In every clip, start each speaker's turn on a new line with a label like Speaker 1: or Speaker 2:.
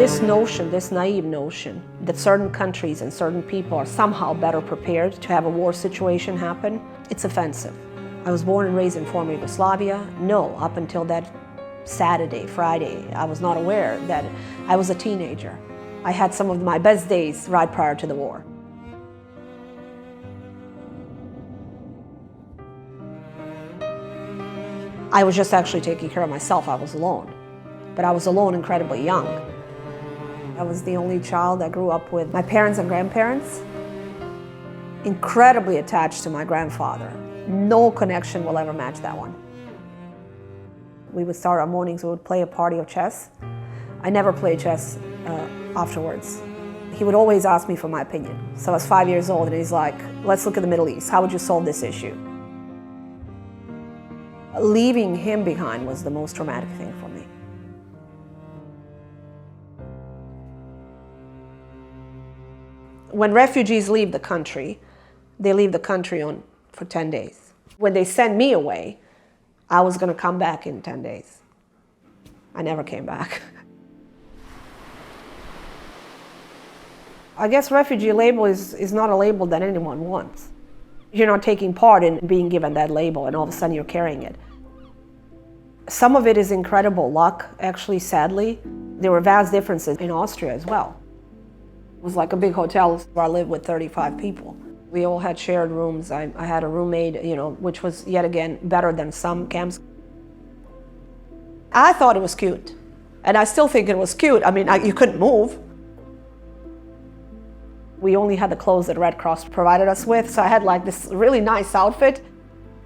Speaker 1: This notion, this naive notion, that certain countries and certain people are somehow better prepared to have a war situation happen, it's offensive. I was born and raised in former Yugoslavia. No, up until that Saturday, Friday, I was not aware that I was a teenager. I had some of my best days right prior to the war. I was just actually taking care of myself. I was alone. But I was alone incredibly young. I was the only child that grew up with my parents and grandparents. Incredibly attached to my grandfather. No connection will ever match that one. We would start our mornings, we would play a party of chess. I never played chess afterwards. He would always ask me for my opinion. So I was 5 years old and he's like, let's look at the Middle East. How would you solve this issue? Leaving him behind was the most traumatic thing for me. When refugees leave the country, they leave the country for 10 days. When they sent me away, I was going to come back in 10 days. I never came back. I guess refugee label is not a label that anyone wants. You're not taking part in being given that label and all of a sudden you're carrying it. Some of it is incredible luck, actually, sadly. There were vast differences in Austria as well. It was like a big hotel where I lived with 35 people. We all had shared rooms. I had a roommate, which was yet again better than some camps. I thought it was cute, and I still think it was cute. I mean, you couldn't move. We only had the clothes that Red Cross provided us with, so I had like this really nice outfit.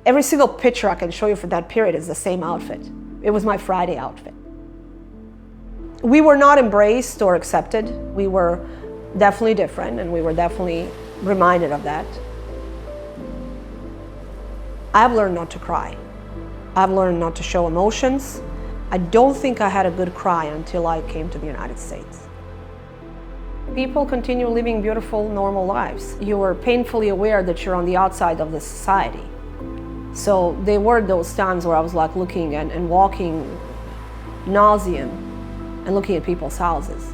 Speaker 1: Every single picture I can show you for that period is the same outfit. It was my Friday outfit. We were not embraced or accepted. We were definitely different, and we were definitely reminded of that. I've learned not to cry. I've learned not to show emotions. I don't think I had a good cry until I came to the United States. People continue living beautiful, normal lives. You are painfully aware that you're on the outside of the society. So there were those times where I was like looking and walking nauseam and looking at people's houses.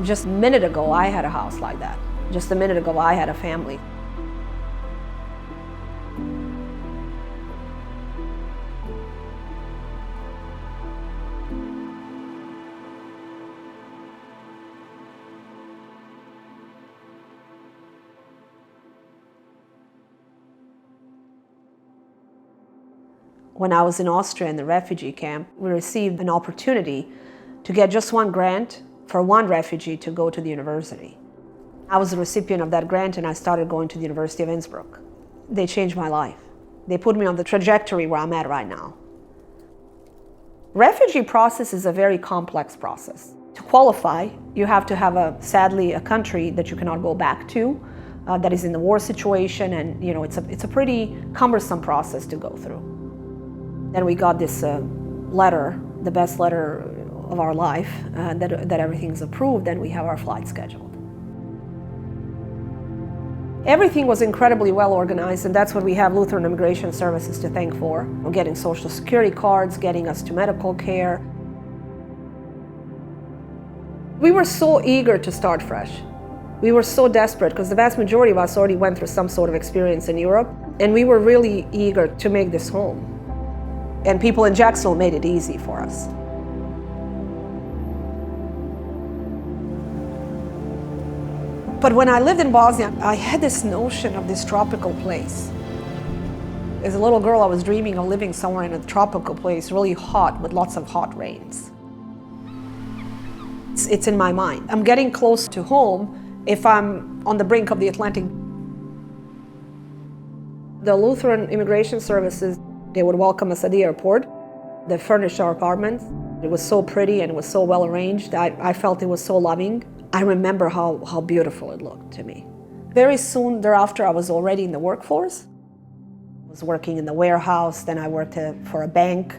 Speaker 1: Just a minute ago, I had a house like that. Just a minute ago, I had a family. When I was in Austria in the refugee camp, we received an opportunity to get just one grant for one refugee to go to the university. I was the recipient of that grant and I started going to the University of Innsbruck. They changed my life. They put me on the trajectory where I'm at right now. Refugee process is a very complex process. To qualify, you have to have sadly a country that you cannot go back to, that is in the war situation, and it's a pretty cumbersome process to go through. Then we got this letter, the best letter of our life, that everything's approved, and we have our flight scheduled. Everything was incredibly well organized, and that's what we have Lutheran Immigration Services to thank for. We're getting Social Security cards, getting us to medical care. We were so eager to start fresh. We were so desperate because the vast majority of us already went through some sort of experience in Europe, and we were really eager to make this home. And people in Jacksonville made it easy for us. But when I lived in Bosnia, I had this notion of this tropical place. As a little girl, I was dreaming of living somewhere in a tropical place, really hot, with lots of hot rains. It's in my mind. I'm getting close to home if I'm on the brink of the Atlantic. The Lutheran Immigration Services, they would welcome us at the airport. They furnished our apartments. It was so pretty and it was so well arranged. I felt it was so loving. I remember how beautiful it looked to me. Very soon thereafter, I was already in the workforce. I was working in the warehouse, then I worked for a bank.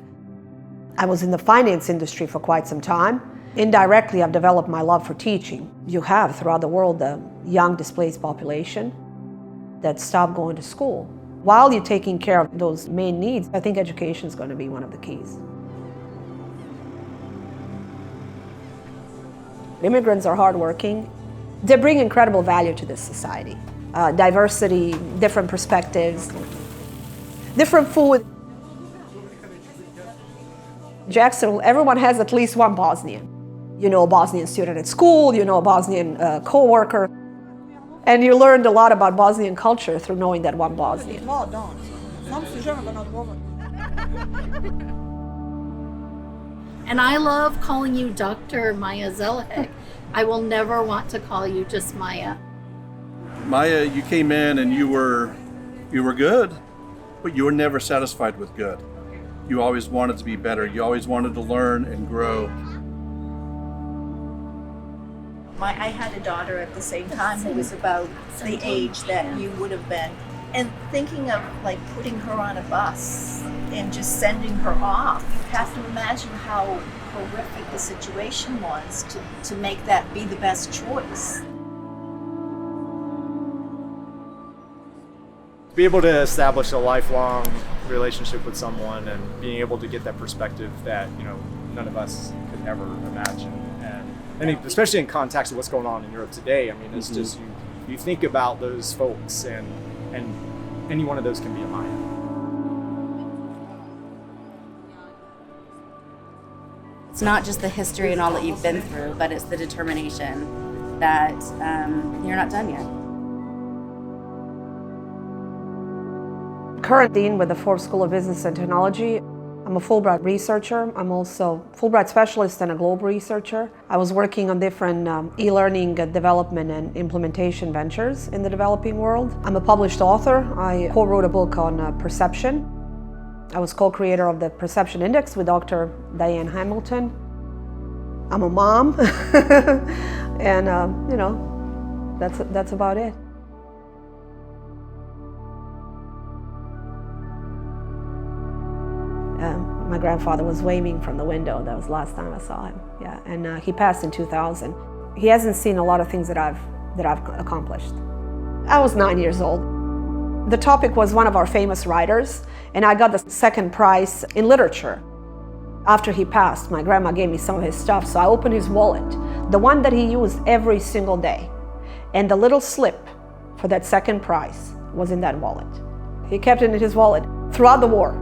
Speaker 1: I was in the finance industry for quite some time. Indirectly, I've developed my love for teaching. You have throughout the world a young displaced population that stop going to school. While you're taking care of those main needs, I think education is going to be one of the keys. Immigrants are hardworking. They bring incredible value to this society. Diversity, different perspectives, different food. Jacksonville, everyone has at least one Bosnian. You know a Bosnian student at school, you know a Bosnian co-worker, and you learned a lot about Bosnian culture through knowing that one Bosnian.
Speaker 2: And I love calling you Dr. Maja Zelihic. I will never want to call you just Maja.
Speaker 3: Maja, you came in and you were good, but you were never satisfied with good. You always wanted to be better. You always wanted to learn and grow.
Speaker 4: I had a daughter at the same time who was about the age that you would have been. And thinking of like putting her on a bus and just sending her off, you have to imagine how horrific the situation was to make that be the best choice.
Speaker 5: Be able to establish a lifelong relationship with someone and being able to get that perspective that, you know, none of us could ever imagine. And especially in context of what's going on in Europe today, I mean, it's just, you think about those folks and any one of those can be a Maja.
Speaker 6: It's not just the history and all that you've been through, but it's the determination that you're not done yet.
Speaker 1: Current Dean with the Forbes School of Business and Technology. I'm a Fulbright researcher. I'm also Fulbright Specialist and a global researcher. I was working on different e-learning development and implementation ventures in the developing world. I'm a published author. I co-wrote a book on perception. I was co-creator of the Perception Index with Dr. Diane Hamilton. I'm a mom, and you know, that's about it. My grandfather was waving from the window. That was the last time I saw him. Yeah, and he passed in 2000. He hasn't seen a lot of things that I've accomplished. I was 9 years old. The topic was one of our famous writers, and I got the second prize in literature. After he passed, my grandma gave me some of his stuff, so I opened his wallet, the one that he used every single day, and the little slip for that second prize was in that wallet. He kept it in his wallet throughout the war.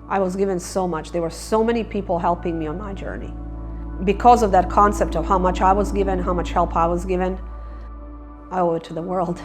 Speaker 1: I was given so much. There were so many people helping me on my journey. Because of that concept of how much I was given, how much help I was given, I owe it to the world.